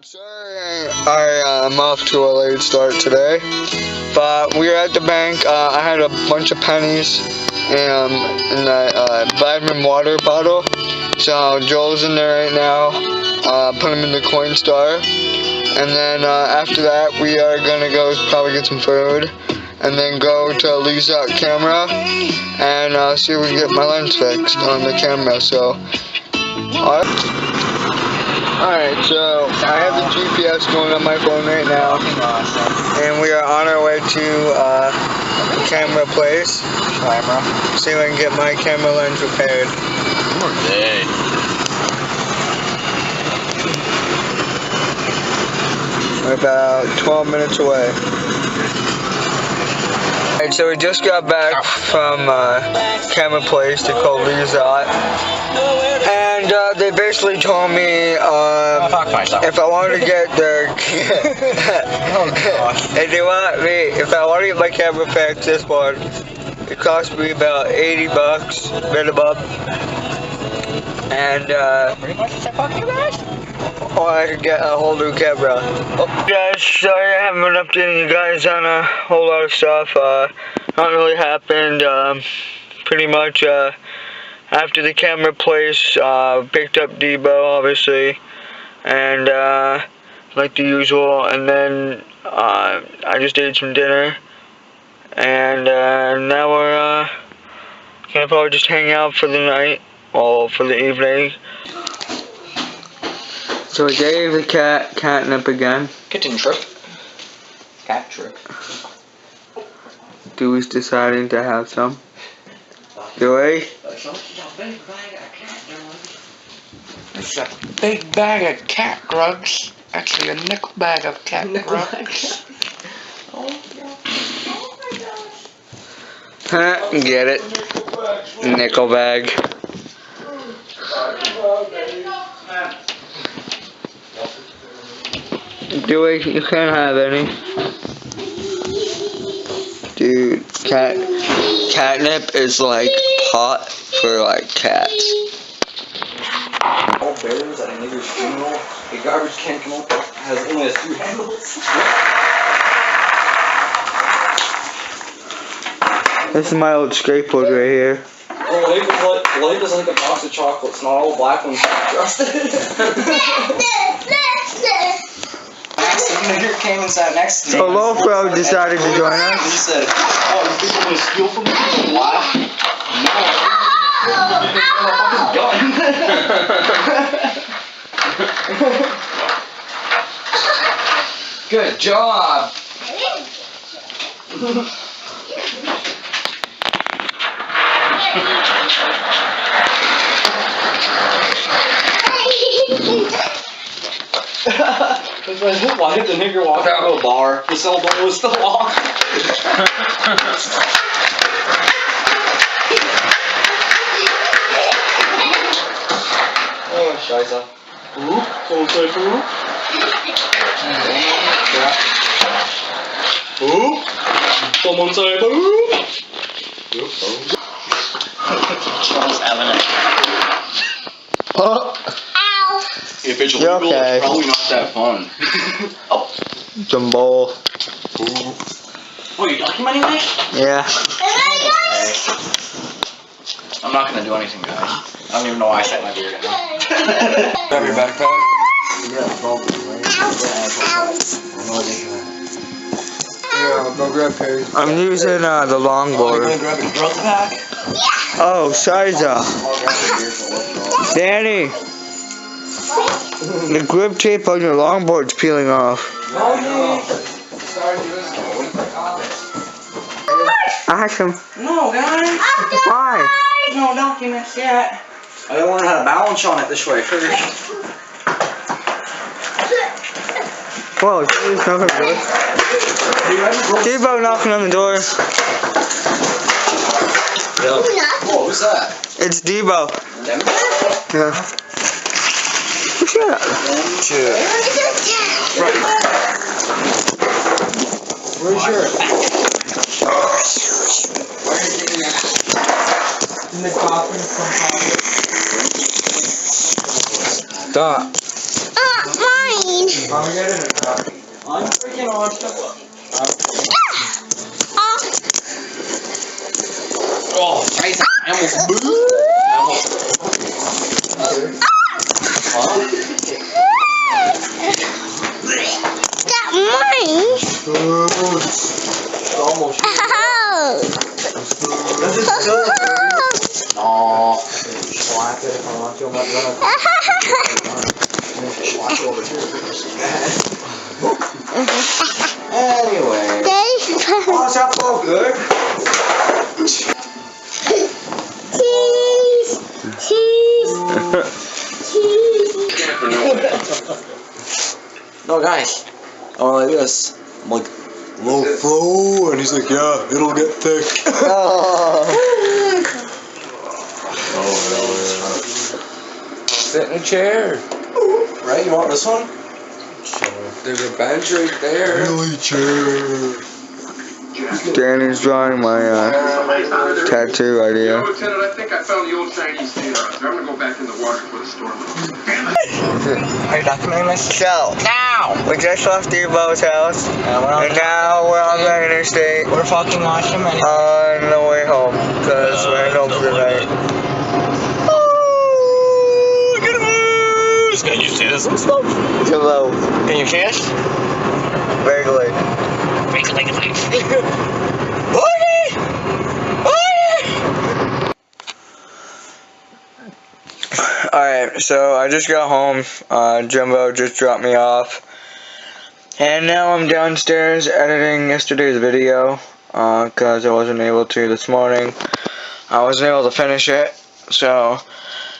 Sorry, I'm off to a late start today, but we were at the bank. I had a bunch of pennies in that vitamin water bottle, so Joel's in there right now, put them in the Coinstar, and then after that we are gonna go probably get some food, and then go to Lisa camera and see if we can get my lens fixed on the camera. So, Alright, so I have the GPS going on my phone right now, and we are on our way to camera place. See if I can get my camera lens repaired. We're about 12 minutes away. Alright, so we just got back from camera place to call Lisa. And they basically told me if I wanted to get the if I want to get my camera fixed, this one, it cost me about $80 minimum. And or I could get a whole new camera. Guys, sorry I haven't been updating you guys on a whole lot of stuff. Not really happened. Pretty much after the camera place, picked up Debo, obviously, and like the usual, and then I just ate some dinner, and now we're gonna probably just hang out for the night, or for the evening. So I gave the cat catnip again. Kitten trip. Cat trip. Dewey's deciding to have some. Dewey? It's a big bag of cat grugs. Actually, a nickel bag of cat grugs. Get it? Nickel bag. Dewey, you can't have any. Dude, catnip is like pot for like cats. All bears at a nigger's funeral. A garbage can come up has only has 2 handles. This is my old skateboard right here. Life is like a box of chocolates, not all black ones crusted. The nigger came and sat next to me. So Lofro decided to join us. He said, "Oh, you think I'm gonna steal from you?" What? No, I'm fucking gun. Good job. Why did the nigger walk out of a bar? The cell door was still locked. Oh, scheiße. Someone say poop? Poop? Someone say poop? Charles Avenue. Oh. If it's legal, okay? it's probably not that fun. Oh. Jumbo. Oh, you documenting this? Yeah. I'm not gonna do anything, guys. I don't even know why I set my beard down. Grab your backpack. Yeah, go grab Perry. I'm using the Oh, you're longboard. gonna grab your drug pack? Oh, Shiza. I'll grab your beer for Danny. The grip tape on your longboard's peeling off. Awesome. No, guys. Why? No documents yet. I gotta learn how to balance on it this way first. Whoa, Debo's knocking on the door. Debo knocking on the door. Whoa, who's that? It's Debo. Yeah. Shut up. Where's yours? In the coffin from Stop. Mine. I'm freaking awesome. Oh, guys, I almost moved. That mine. Almost. No. Slap it if I want to. I'm not gonna. Slap it over here. Anyway. Watch out for good. Cheese. Cheese. Cheese. No, guys. I went like this. I'm like, low flow, and he's like, yeah, it'll get thick. Sit in a chair. Right? You want this one? There's a bench right there. Really chair. Danny's drawing my tattoo idea. Lieutenant, I think I found the old Chinese theater. I'm gonna go back in the water before the storm. Are you documenting this? So, Now! we just left Devo's house, and now we're on the interstate We're fucking watching many. on the way home, because we're home for the night. Oh, look at moose! Can you see this stuff? Hello. Can you fish? Vaguely. Alright, so I just got home. Jumbo just dropped me off. And now I'm downstairs editing yesterday's video. Because I wasn't able to this morning. I wasn't able to finish it. So,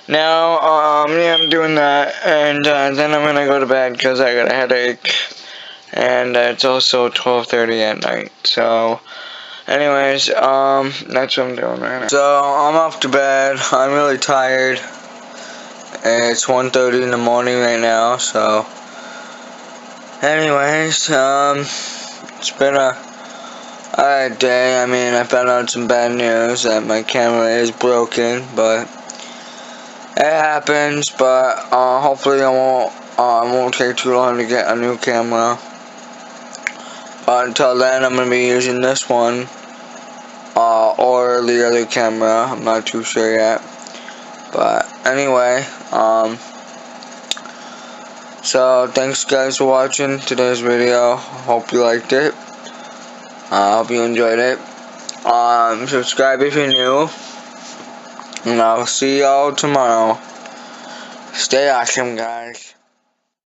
now, yeah, I'm doing that. And then I'm gonna go to bed because I got a headache. And it's also 12:30 at night. So, anyways, that's what I'm doing right now. So, I'm off to bed. I'm really tired. It's 1:30 in the morning right now, so. Anyways, it's been a alright day. I mean, I found out some bad news that my camera is broken, but it happens. But hopefully, it won't take too long to get a new camera. But until then, I'm gonna be using this one, or the other camera. I'm not too sure yet. But anyway, so thanks guys for watching today's video. Hope you liked it. Hope you enjoyed it. Subscribe if you're new. And I'll see y'all tomorrow. Stay awesome, guys.